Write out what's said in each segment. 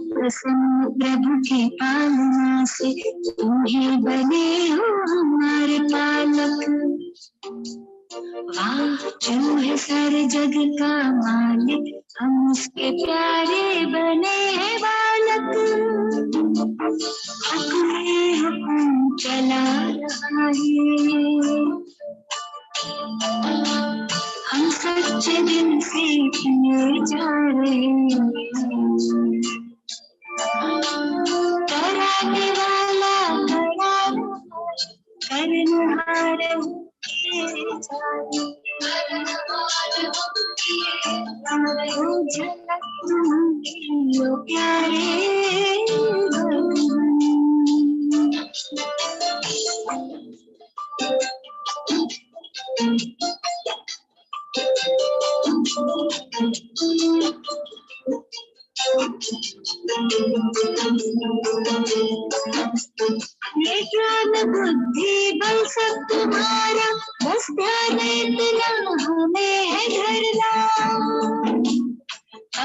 प्रसन्न प्रभु की पालना से तुम्हें बने हो हमारे पालक। वाह जो है सारे जग का मालिक, हम उसके प्यारे बने हैं बालक। हुक्म चला रहा है, हम सच्चे दिल से किए जा रहे हैं। कराने वाला करनहार झलक तुम्हारी प्यारे।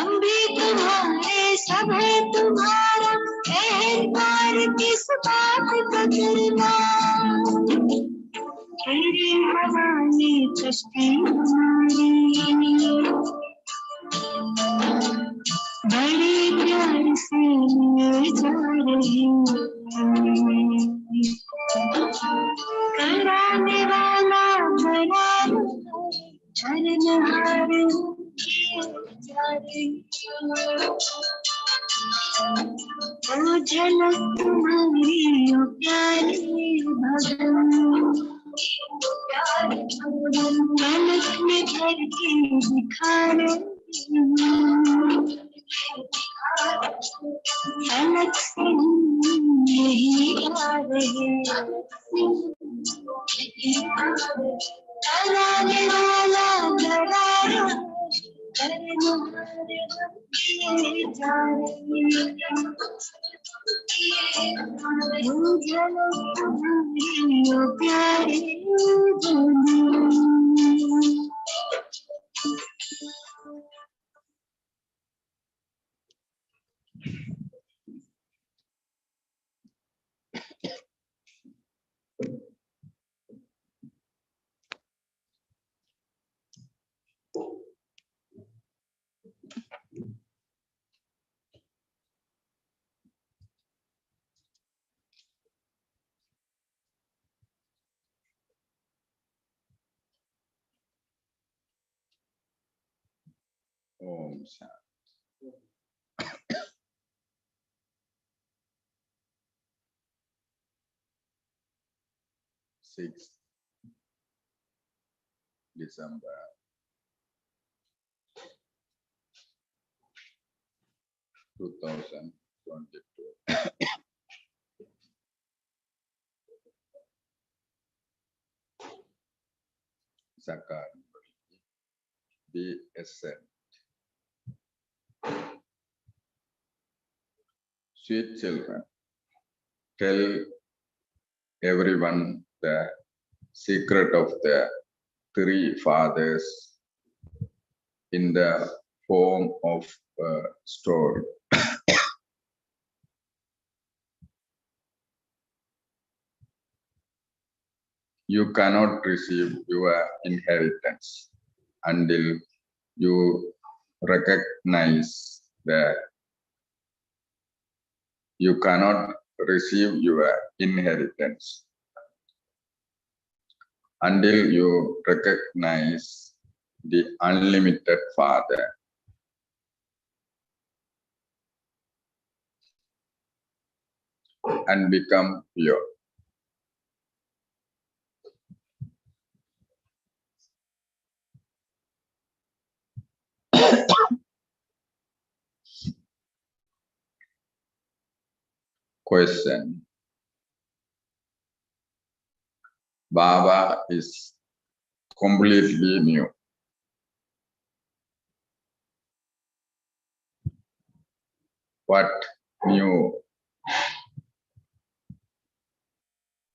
हम भी तुम्हारे सब है तुम्हारा, अहंकार किस बात का करना। तेरी हवाले कश्ती हमारी, बड़े प्यार से लिए जा रही, कराने वाला करार शरणहार किए जा रही। ओ झलक तुम्हारी ओ प्यारी भगवान, झलक में भर के दिखा रहे, झलक से यही आ रहे। कराने वाला करार शरणहार किए जा रहे। ओ झलक तुम्हारी ओ प्यारी भगवान। Om Shanti. 6th December 2022. Sakar be ascent. Sweet children, tell everyone the secret of the three fathers in the form of a story. You cannot receive your inheritance until you recognize that you cannot receive your inheritance until you recognize the unlimited Father. And become pure. Question. Baba is completely new. What new?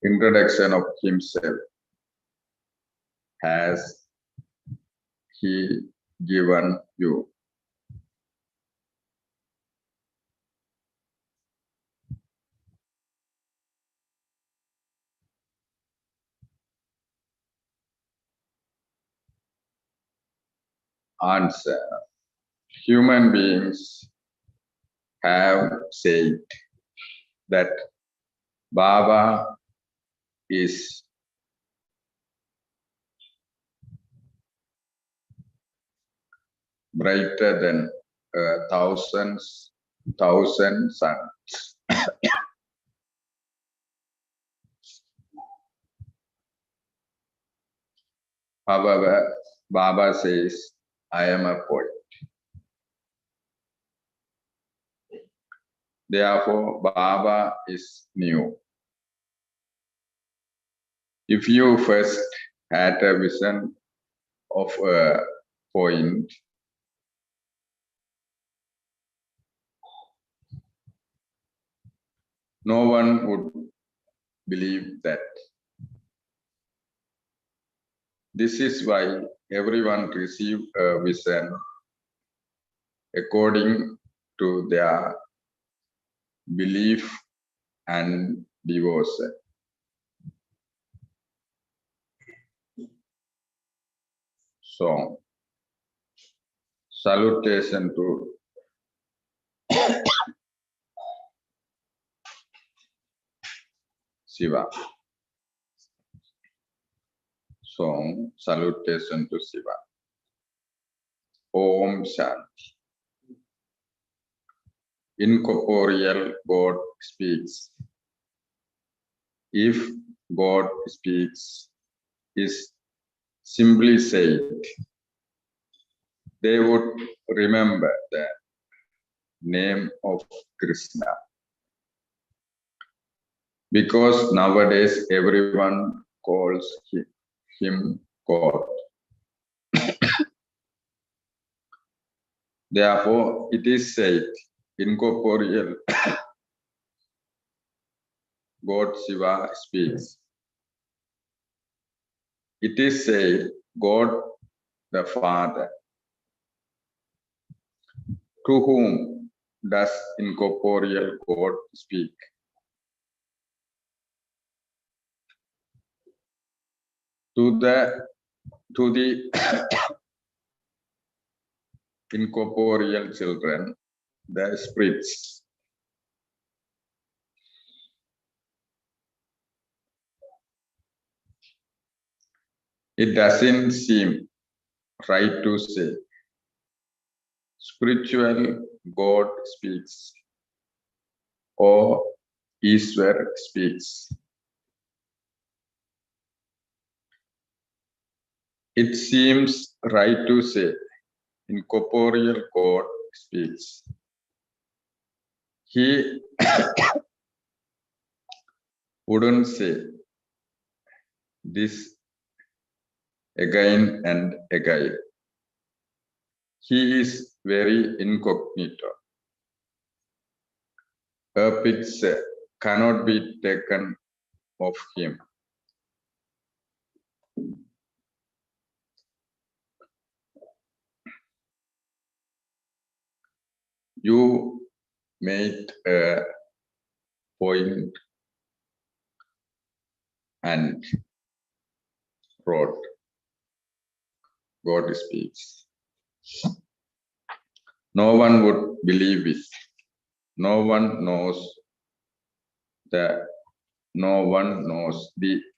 Introduction of himself has he given you? Answer. Human beings have said that Baba is brighter than thousand suns. However, Baba says, I am a poet. Therefore, Baba is new. If you first had a vision of a point, no one would believe that. This is why everyone receives a vision according to their belief and devotion. So, salutation to Shiva. Song, salutation to Shiva. Om Shanti. Incorporeal God speaks. If God speaks, is simply said, they would remember the name of Krishna. Because nowadays everyone calls him God. Therefore, it is said, incorporeal God Shiva speaks. It is said, God the Father. To whom does incorporeal God speak? To the incorporeal children, the spirits. It doesn't seem right to say spiritual God speaks or Ishwar speaks. It seems right to say incorporeal God speaks. He wouldn't say this again and again. He is very incognito. A picture cannot be taken of him. You made a point and wrote, God speaks. No one would believe it. No one knows the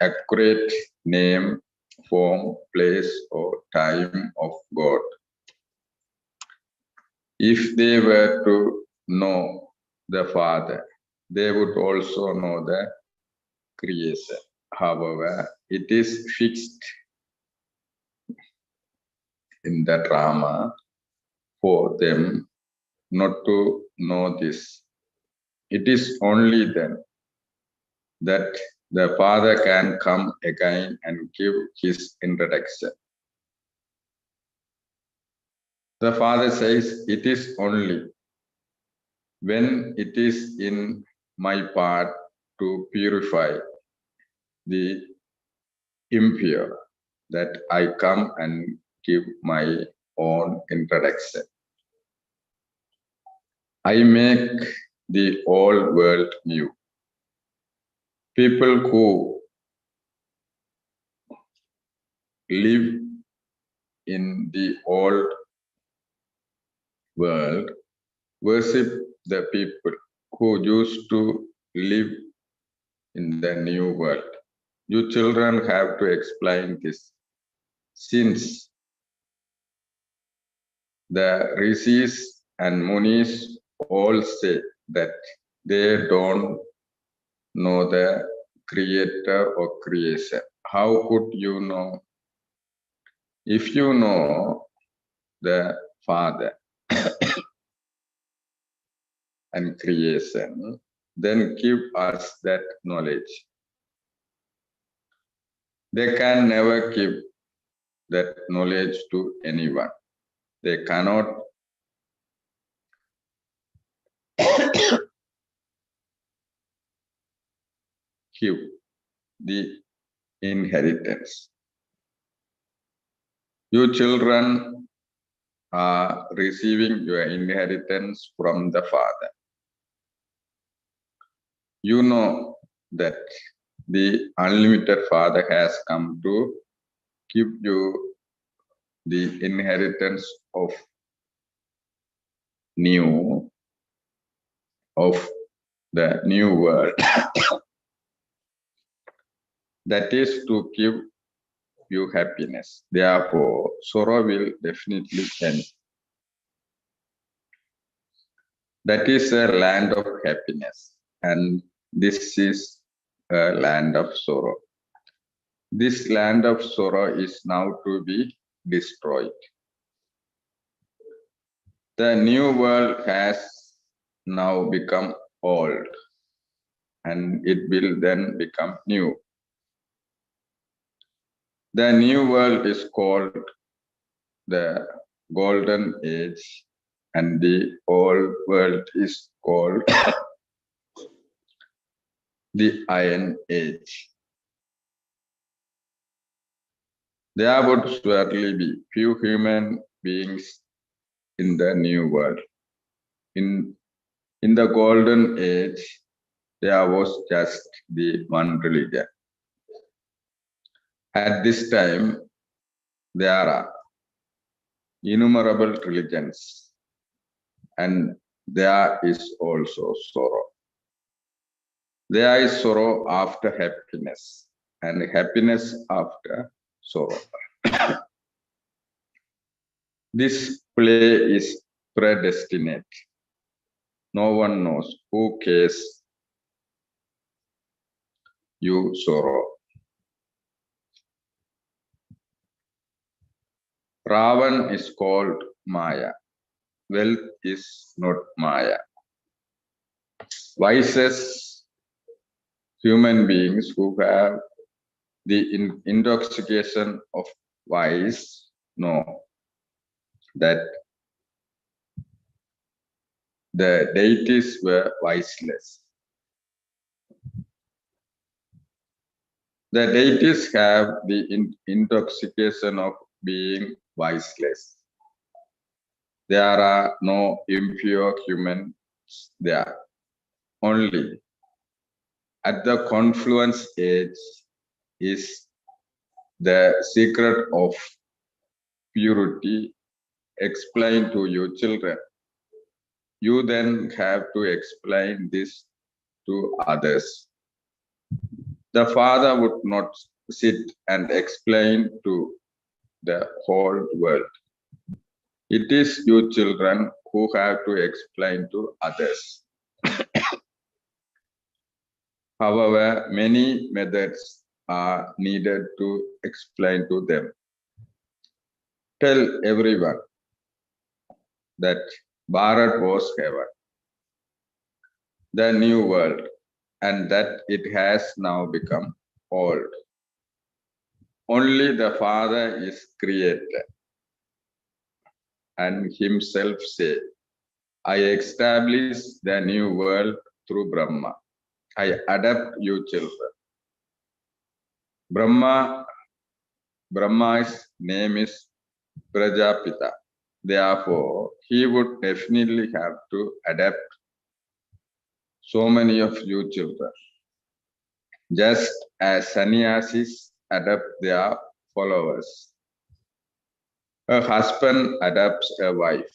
accurate name, form, place, or time of God. If they were to know the Father, they would also know the creation. However, it is fixed in the drama for them not to know this. It is only then that the Father can come again and give his introduction. The Father says, it is only when it is in my part to purify the impure that I come and give my own introduction. I make the old world new. People who live in the old world worship the people who used to live in the new world. You children have to explain this, since the rishis and munis all say that they don't know the creator or creation. How could you know? If you know the Father and creation, then give us that knowledge. They can never give that knowledge to anyone. They cannot give the inheritance. You children are receiving your inheritance from the Father. You know that the unlimited Father has come to give you the inheritance of the new world. That is to give you happiness. Therefore, sorrow will definitely end. That is a land of happiness, and this is a land of sorrow. This land of sorrow is now to be destroyed. The new world has now become old, and it will then become new. The new world is called the Golden Age, and the old world is called the Iron Age. There would surely be few human beings in the new world. In the Golden Age, there was just the one religion. At this time, there are innumerable religions, and there is also sorrow. There is sorrow after happiness, and happiness after sorrow. This play is predestinate. No one knows who cares you sorrow. Ravan is called Maya. Wealth is not Maya. Wisest human beings who have the intoxication of vice know that the deities were viceless. The deities have the intoxication of being viceless. There are no impure humans there. Only at the confluence age is the secret of purity explained to you children. You then have to explain this to others. The Father would not sit and explain to the whole world. It is you children who have to explain to others. However, many methods are needed to explain to them. Tell everyone that Bharat was heaven, the new world, and that it has now become old. Only the Father is creator, and himself say, I establish the new world through Brahma. I adapt you children. Brahma's name is Prajapita. Therefore, he would definitely have to adapt so many of you children, just as sannyasis adapt their followers. A husband adopts a wife,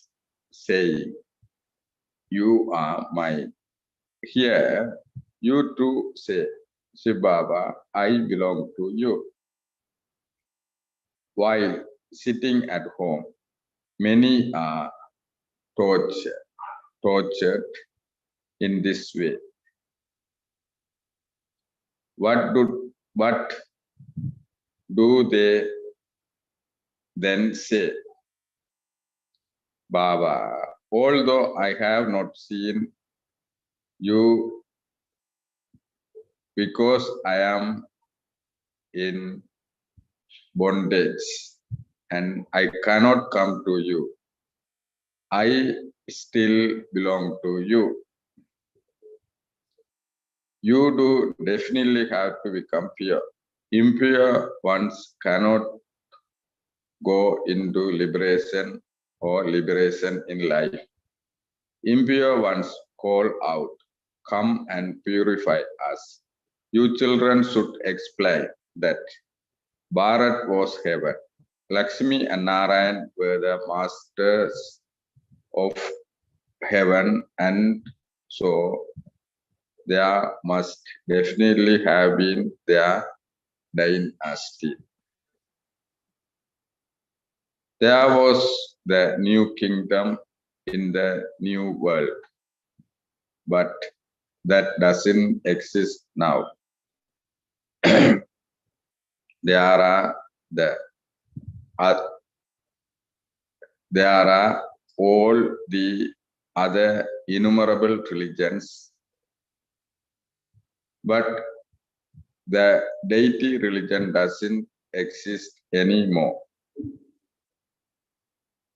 saying, you are mine. Here, you too say, Shiv Baba, I belong to you. While sitting at home, many are tortured in this way. What do they then say? Baba, although I have not seen you because I am in bondage and I cannot come to you, I still belong to you. You do definitely have to become pure. Impure ones cannot go into liberation or liberation in life. Impure ones call out, "Come and purify us." You children should explain that Bharat was heaven. Lakshmi and Narayan were the masters of heaven, and so there must definitely have been their dynasty. There was the new kingdom in the new world, but that doesn't exist now. There are all the other innumerable religions, but the deity religion doesn't exist anymore.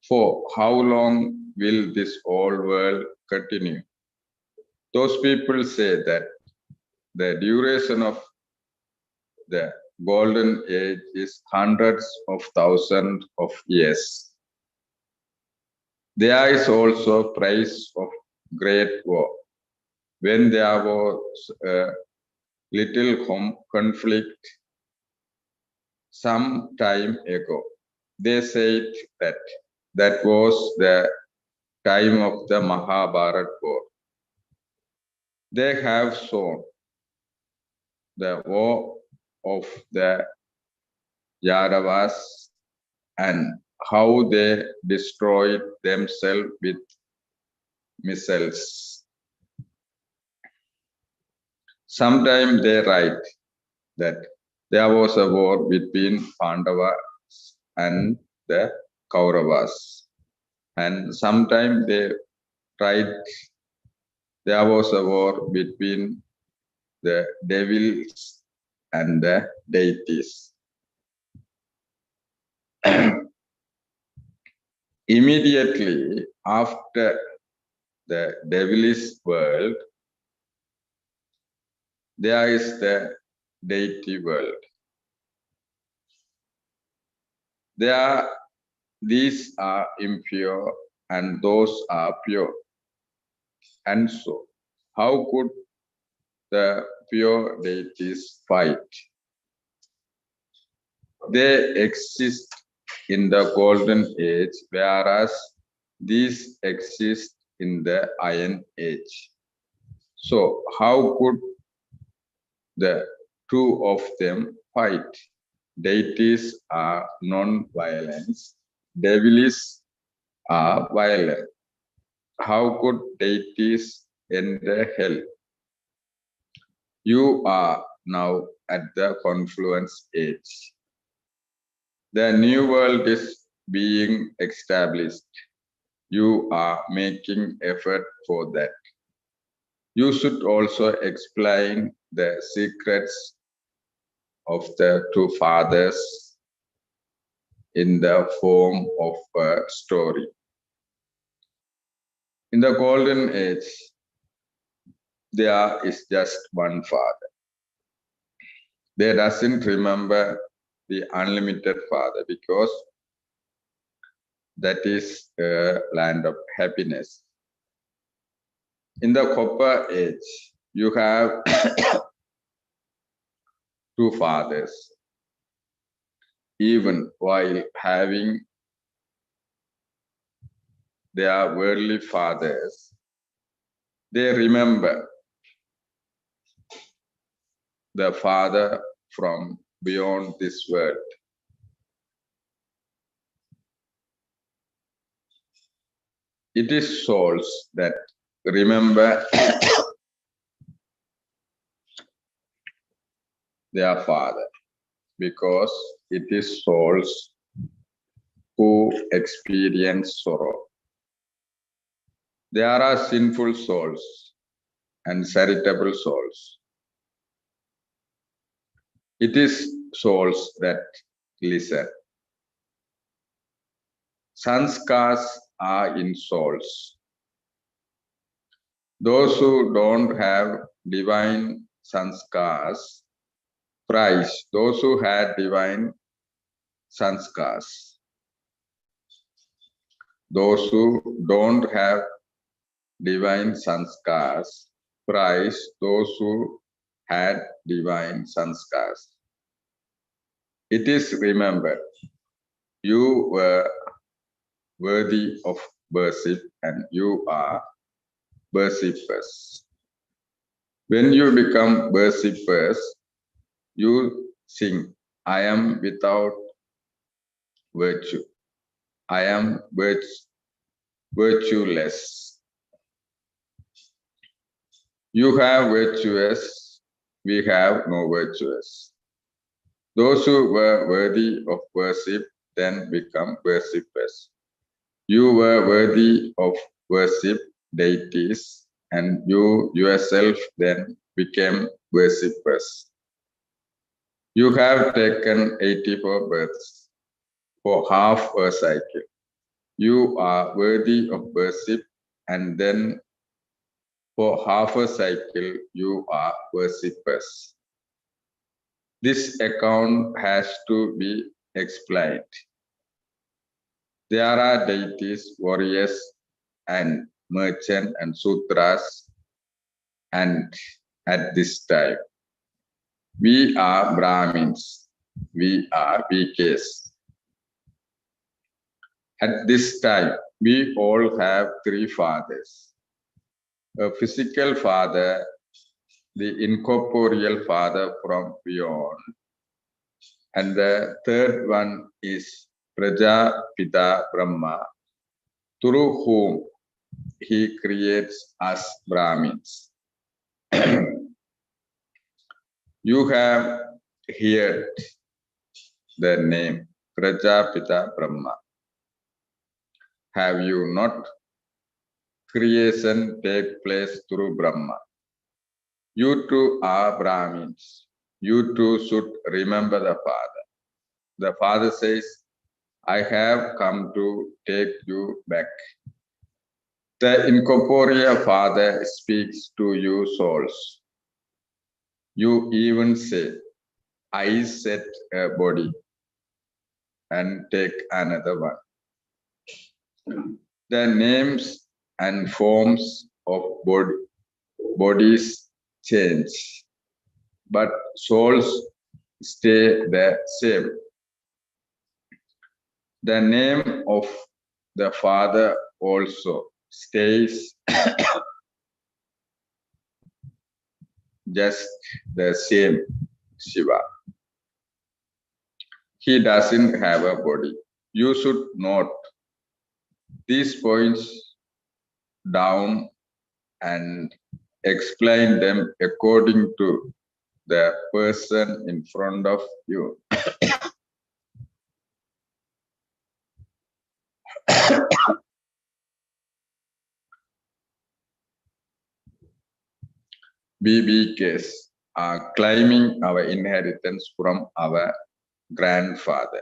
For how long will this old world continue? Those people say that the duration of the golden age is hundreds of thousands of years. There is also price of great war. When there was a little conflict some time ago, they said that that was the time of the Mahabharat war. They have shown the war of the Yadavas and how they destroyed themselves with missiles. Sometimes they write that there was a war between Pandavas and the Kauravas. And sometimes they write there was a war between the devils and the deities. Immediately after the devilish world, there is the deity world. These are impure and those are pure. And so, how could the pure deities fight? They exist in the golden age, whereas these exist in the iron age. So, how could the two of them fight? Deities are non-violent, devils are violent. How could deities enter hell? You are now at the confluence age. The new world is being established. You are making effort for that. You should also explain the secrets of the two fathers in the form of a story. In the golden age, there is just one father. They doesn't remember the unlimited father because that is a land of happiness. In the copper age, you have two fathers. Even while having their worldly fathers, they remember the father from beyond this world. It is souls that remember their father because it is souls who experience sorrow. There are sinful souls and charitable souls. It is souls that listen. Sanskars are in souls. Those who don't have divine sanskars prize those who had divine sanskars. Those who don't have divine sanskars praise those who had divine sanskars. It is remembered, you were worthy of worship and you are worshippers. When you become worshippers, you sing, I am without virtue. I am virtueless. You have virtuous, we have no virtuous. Those who were worthy of worship then become worshippers. You were worthy of worship, deities, and you yourself then became worshippers. You have taken 84 births for half a cycle. You are worthy of worship, and then for half a cycle you are worshippers. This account has to be explained. There are deities, warriors, and merchants and sutras, and at this time, we are Brahmins, we are VKs. At this time, we all have three fathers. A physical father, the incorporeal father from beyond, and the third one is Prajapita Brahma, through whom he creates us Brahmins. You have heard the name Prajapita Brahma. Have you not? Creation takes place through Brahma. You too are Brahmins. You too should remember the Father. The Father says, I have come to take you back. The incorporeal Father speaks to you souls. You even say, I set a body and take another one. The names and forms of bodies change, but souls stay the same. The name of the Father also stays just the same, Shiva. He doesn't have a body. You should note these points down and explain them according to the person in front of you. BBKs are claiming our inheritance from our grandfather.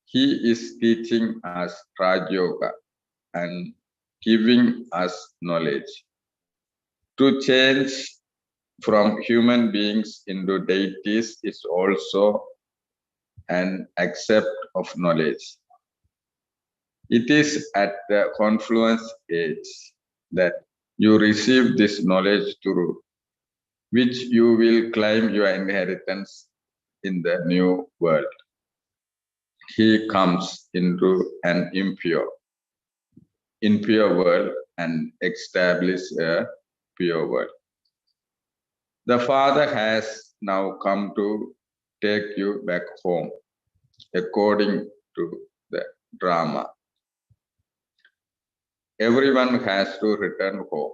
He is teaching us Raj Yoga and giving us knowledge. To change from human beings into deities is also an accept of knowledge. It is at the confluence age that you receive this knowledge through which you will claim your inheritance in the new world. He comes into an impure world and establishes a pure world. The Father has now come to take you back home according to the drama. Everyone has to return home.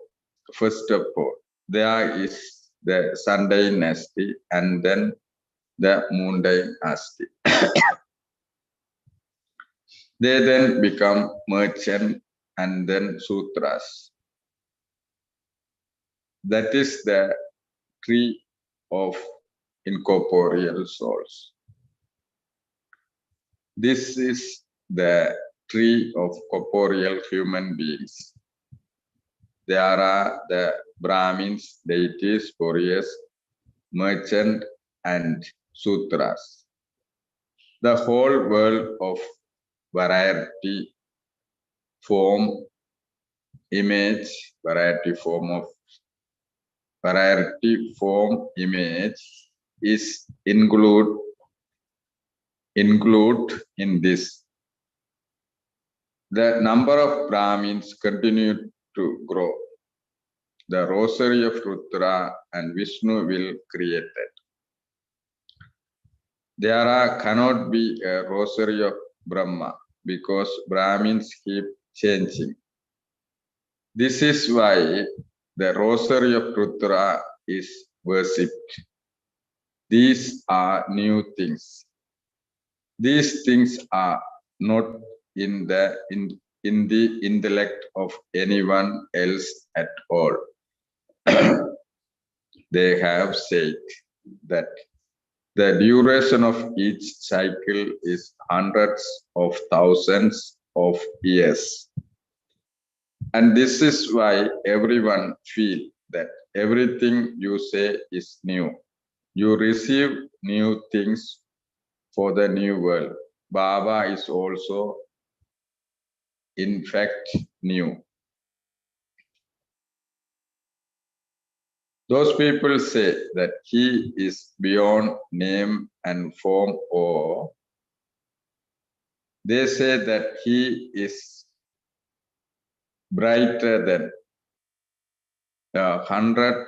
First of all, there is the Sunday nasty and then the mundane nasty. They then become merchant and then sutras. That is the tree of incorporeal souls. This is the tree of corporeal human beings. There are the Brahmins, deities, warriors, merchant, and sutras. The whole world of variety form image, variety form image is include in this. The number of Brahmins continued to grow. The rosary of Rudra and Vishnu will create it. There cannot be a rosary of Brahma because Brahmins keep changing. This is why the rosary of Rudra is worshipped. These are new things. These things are not in the intellect of anyone else at all. They have said that the duration of each cycle is hundreds of thousands of years. And this is why everyone feels that everything you say is new. You receive new things for the new world. Baba is also, in fact, new. Those people say that he is beyond name and form, or they say that he is brighter than 100,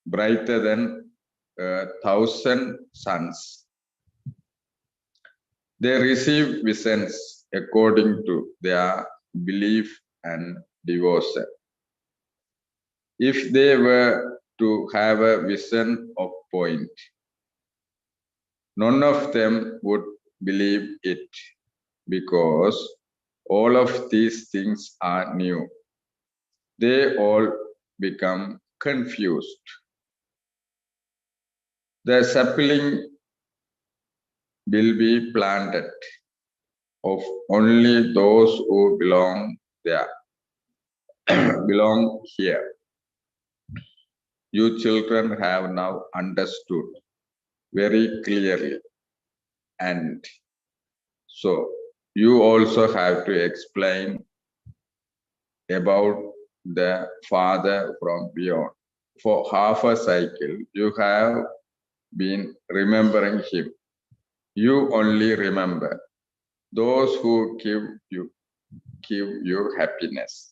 brighter than 1,000 suns. They receive visions according to their belief and devotion. If they were to have a vision of point, none of them would believe it because all of these things are new. They all become confused. The sapling will be planted of only those who belong there, belong here. You children have now understood very clearly, and so you also have to explain about the Father from beyond. For half a cycle, you have been remembering him. You only remember those who give you happiness.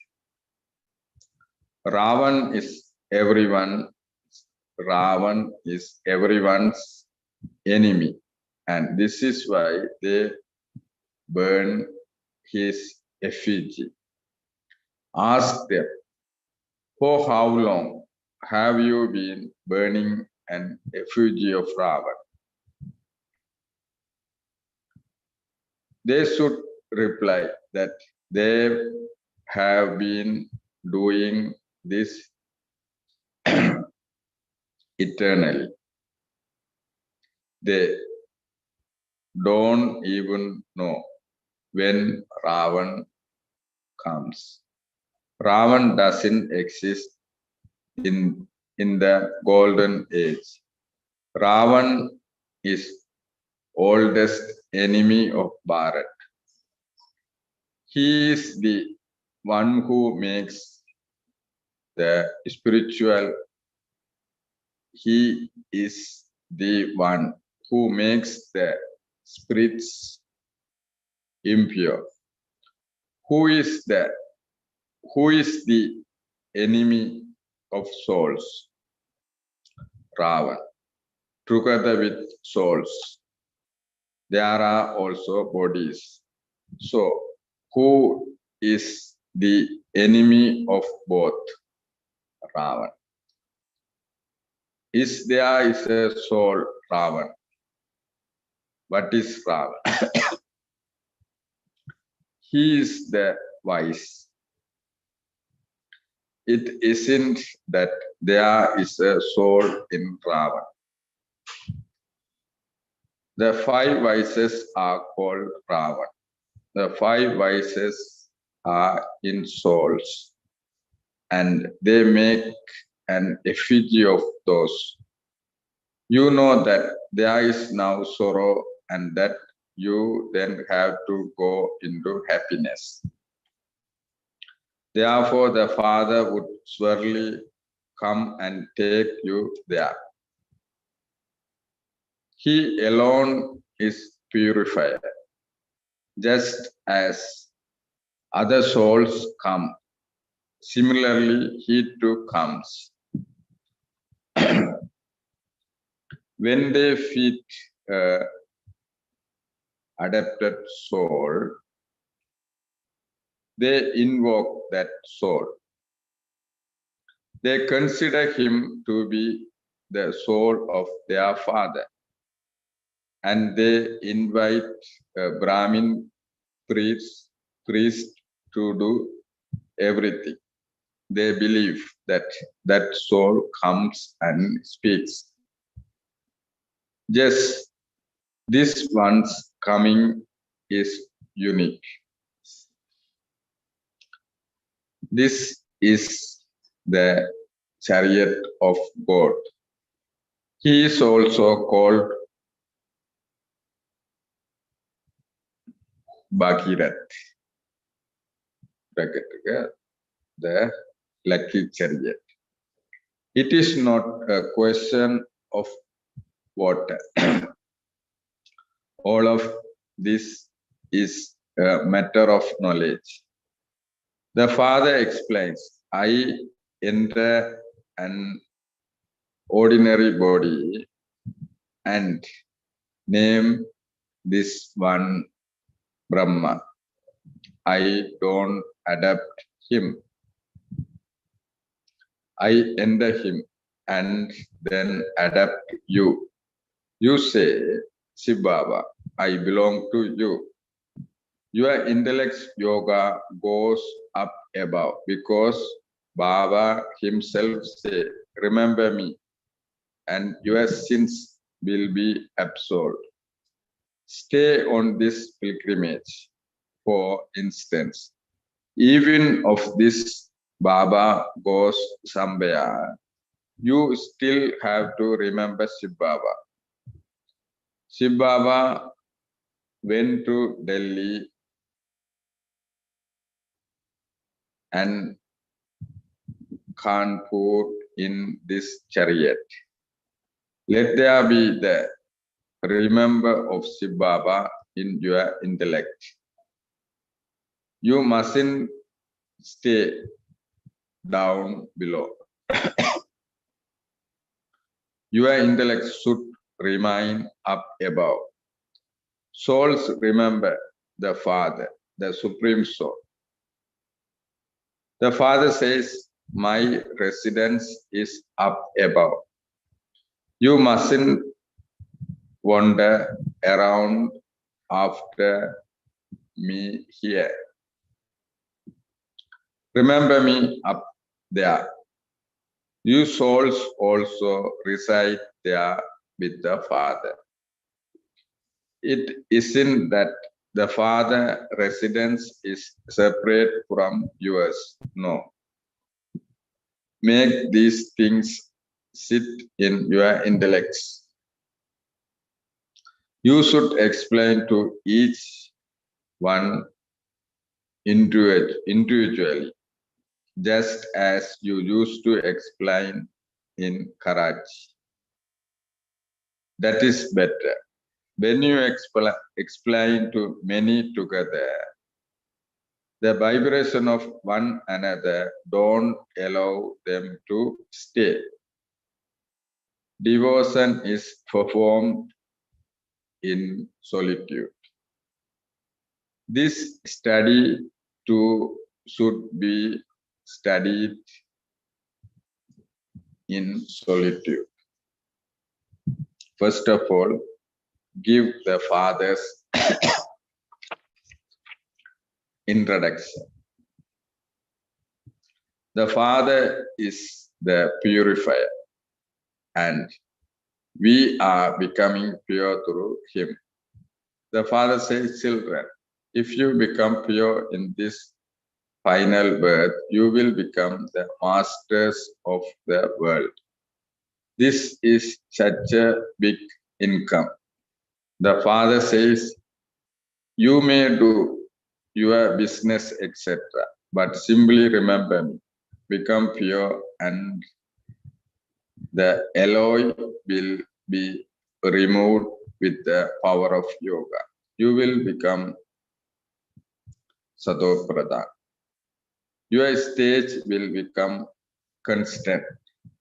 Ravan is everyone's enemy, and this is why they burn his effigy. Ask them, for how long have you been burning an effigy of Ravan? They should reply that they have been doing this eternally. They don't even know when Ravan comes. Ravan doesn't exist in the golden age. Ravan is oldest enemy of Bharat. He is the one who makes the spiritual. He is the one who makes the spirits impure. Who is the enemy of souls? Ravan, together with souls. There are also bodies. So, who is the enemy of both? Ravan. There is a soul, Ravan. What is Ravan? He is the wise. It isn't that there is a soul in Ravan. The five vices are called Ravan. The five vices are in souls, and they make an effigy of those. You know that there is now sorrow and that you then have to go into happiness. Therefore, the Father would surely come and take you there. He alone is purifier, just as other souls come. Similarly, he too comes. When they feed adapted soul, they invoke that soul. They consider him to be the soul of their father, and they invite a Brahmin priest to do everything. They believe that that soul comes and speaks. Yes, this one's coming is unique. This is the chariot of God. He is also called Bhagirat, the lucky chariot. It is not a question of water. All of this is a matter of knowledge. The Father explains, I enter an ordinary body and name this one Brahma. I don't adapt him. I enter him and then adapt you. You say, Shiv Baba, I belong to you. Your intellect's yoga goes up above because Baba himself said, remember me, and your sins will be absolved. Stay on this pilgrimage. For instance, even if this Baba goes somewhere, you still have to remember Shiv Baba. Shiv Baba went to Delhi and Kanpur in this chariot. Let there be the remember of Shiv Baba in your intellect. You mustn't stay down below. Your intellect should remain up above. Souls remember the Father, the Supreme Soul. The Father says, my residence is up above. You mustn't wander around after me here. Remember me up there. You souls also reside there with the Father. It isn't that the Father residence is separate from yours. No. Make these things sit in your intellects. You should explain to each one individually, just as you used to explain in Karachi. That is better. When you explain to many together, the vibration of one another don't allow them to stay. Devotion is performed in solitude. This study too should be studied in solitude. First of all, give the Father's introduction. The Father is the purifier, and we are becoming pure through him. The Father says, children, if you become pure in this final birth, you will become the masters of the world. This is such a big income. The Father says, You may do your business, etc. But simply remember me. Become pure and the alloy will be removed with the power of yoga. You will become Sato-Pradhan. Your stage will become constant,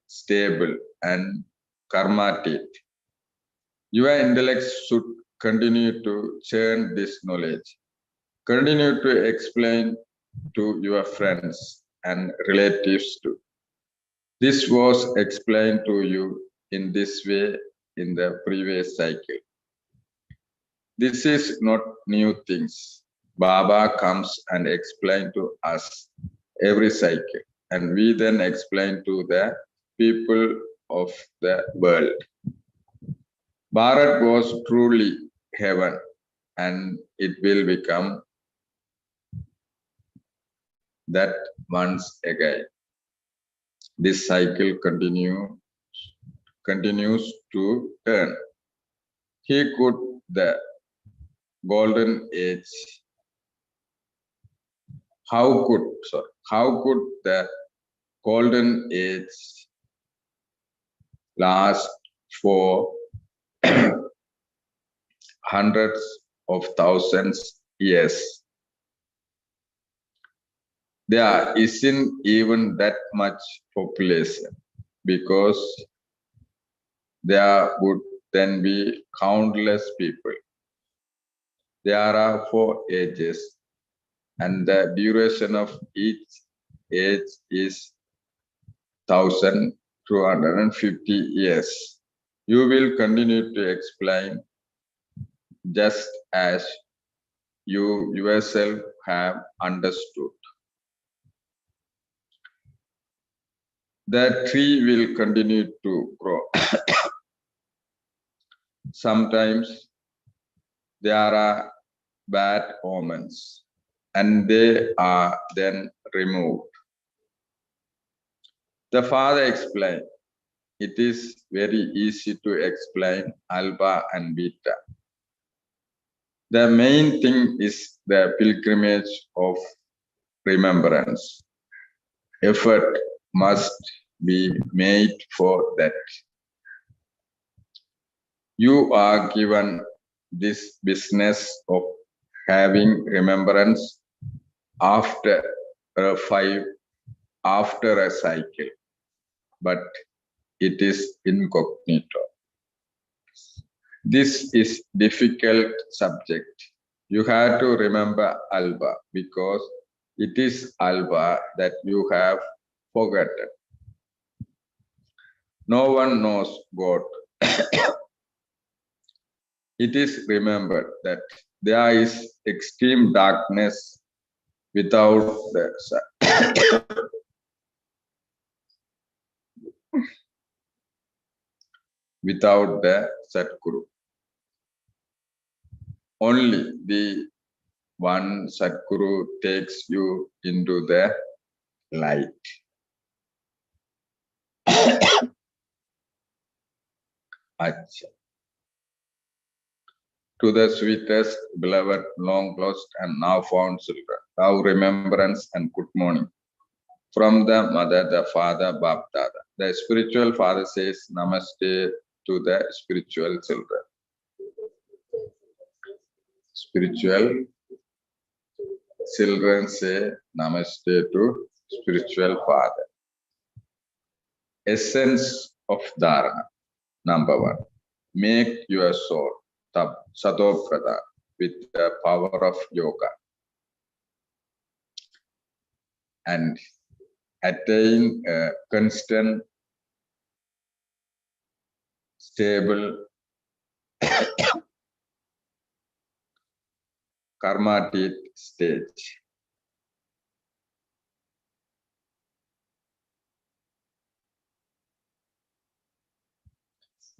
stable, and karmatic. Your intellect should continue to churn this knowledge. Continue to explain to your friends and relatives too. This was explained to you in this way in the previous cycle. This is not new things. Baba comes and explains to us every cycle, and we then explain to the people of the world. Bharat was truly heaven, and it will become that once again. This cycle continues to turn. He could the golden age. How could the golden age last for hundreds of thousands years? There isn't even that much population because there would then be countless people. There are 4 ages, and the duration of each age is 1250 years. You will continue to explain just as you yourself have understood. The tree will continue to grow. Sometimes there are bad omens, and they are then removed. The father explained, it is very easy to explain alpha and beta. The main thing is the pilgrimage of remembrance. Effort must be made for that. You are given this business of having remembrance after a cycle, but it is incognito. This is difficult subject. You have to remember alpha because it is alpha that you have forgotten. No one knows God. It is remembered that there is extreme darkness without the sun. Without the Sadguru. Only the one Sadguru takes you into the light. Acha. To the sweetest, beloved, long lost and now found children, love, remembrance, and good morning. From the mother, the father, Bap Dada. The spiritual father says Namaste to the spiritual children. Spiritual children say Namaste to spiritual father. Essence of Dharana. Number 1. Make your soul Sato-Pradhan with the power of yoga and attain a constant, stable karmatic stage.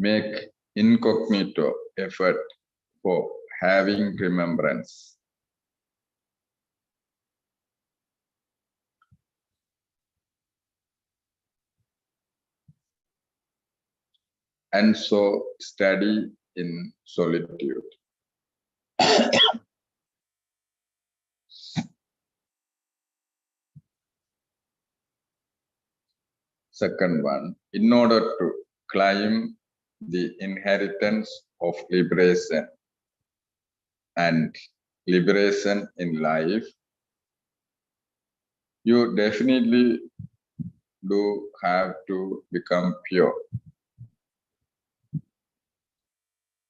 Make incognito effort for having remembrance. And so study in solitude. Second one, in order to claim the inheritance of liberation and liberation in life, you definitely do have to become pure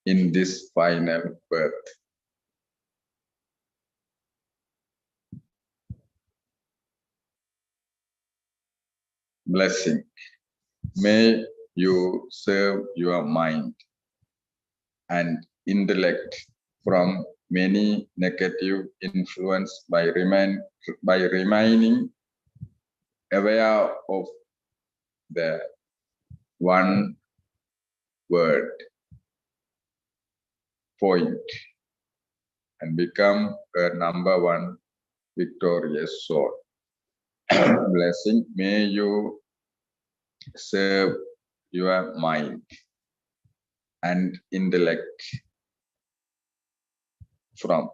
in this final birth. Blessing. May you serve your mind and intellect from many negative influence by remaining aware of the one word point and become a number one victorious soul. Blessing. May you serve your mind and intellect from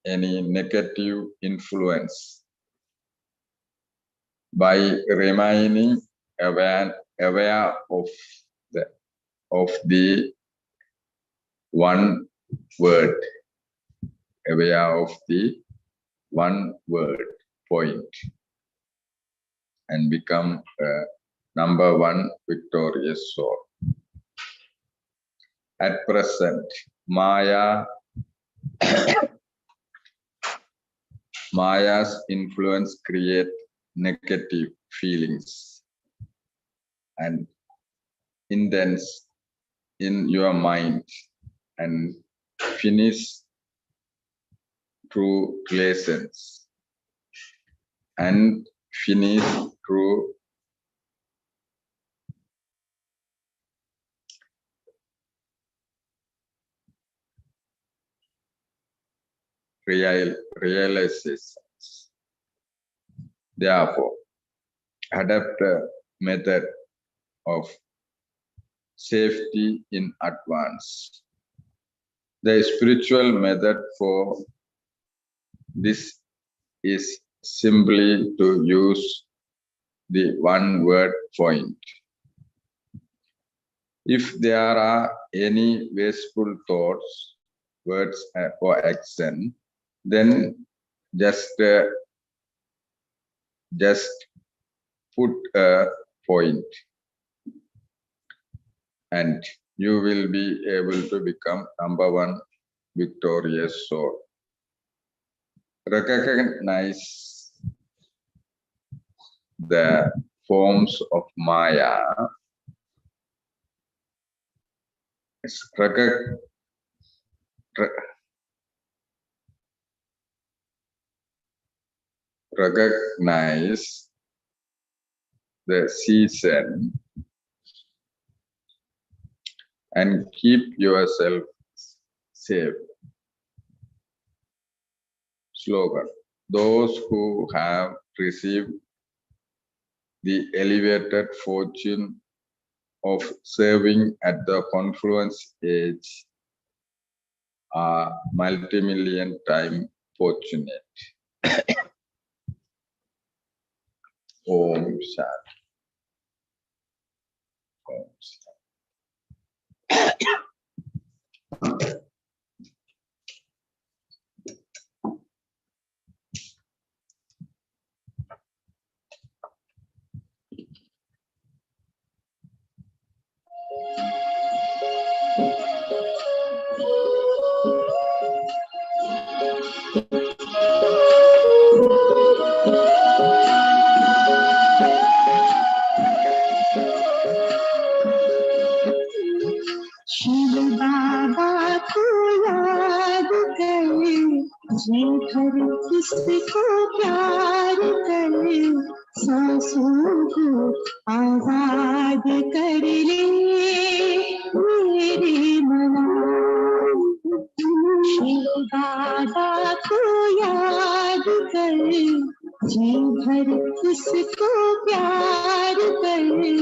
any negative influence by remaining aware of the one word, aware of the one word point, and become a number one victorious soul. At present, Maya's influence create negative feelings and intents in your mind and finish through relations and finish through realizations. Therefore, adapt a method of safety in advance. The spiritual method for this is simply to use the one word point. If there are any wasteful thoughts, words, or action, then just put a point and you will be able to become number one victorious soul. Recognize the forms of Maya. Recognize the season and keep yourself safe. Slogan. Those who have received the elevated fortune of serving at the confluence age are multi-million time fortunate. Om Shanti. Om Shanti. Shiv बाबा को याद करे, जी भर किसको प्यार करे, सांसों को आजाद कर ले मेरे मना। शिव बाबा को याद करे, जी भर किसको प्यार करे,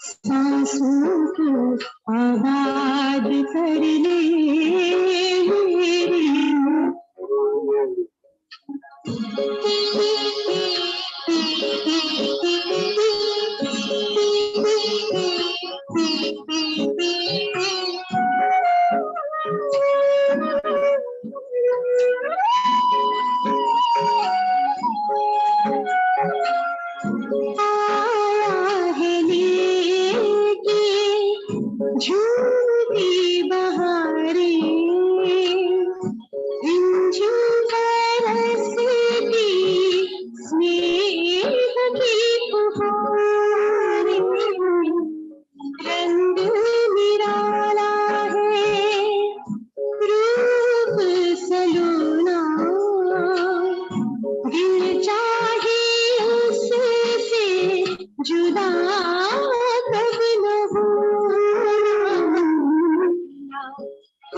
सांसों को आबाद कर ले मेरी। झूठी बहारें इंजू बरसती स्नेह की फुहारें रंग निराला है रूप सलोना दिल चाहे उससे जुदा कब न हो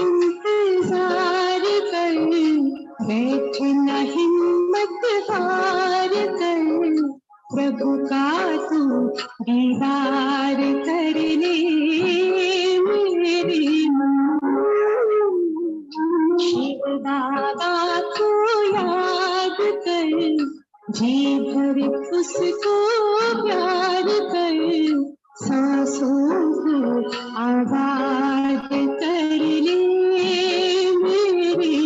इंतजार कर बैठना हिम्मत हार कर प्रभु का तू दीदार कर ले मेरी शिव बाबा को याद कर जी भर उसको प्यार कर सांसों को आबाद कर ले मेरी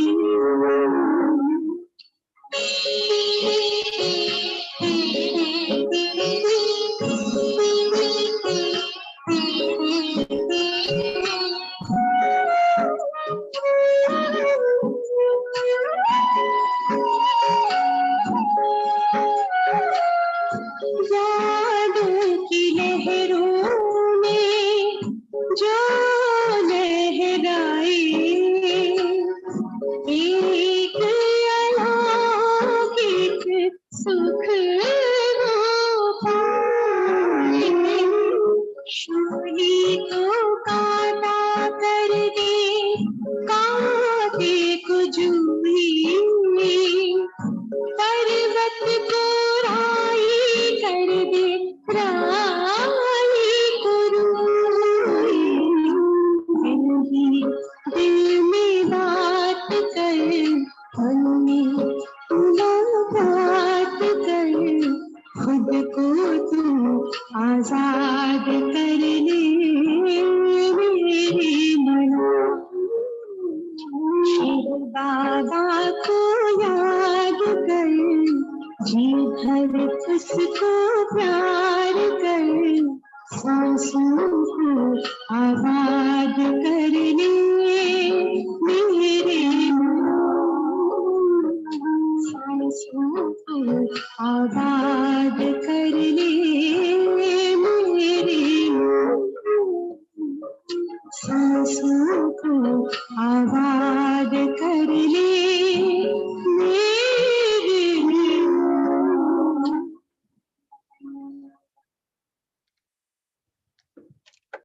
यादों की लहरों में जो लहराए एक अलौकिक सुख वो पाए शूली को काटा कर दे कांटे को जूही पर्वत को राई कर दे राई को रूई दिल में बात कर मन में मुलाकात कर खुद को तू आजाद कर ले मेरी मना शिव बाबा को याद कर जी भर उसको प्यार कर सांसों को आवाज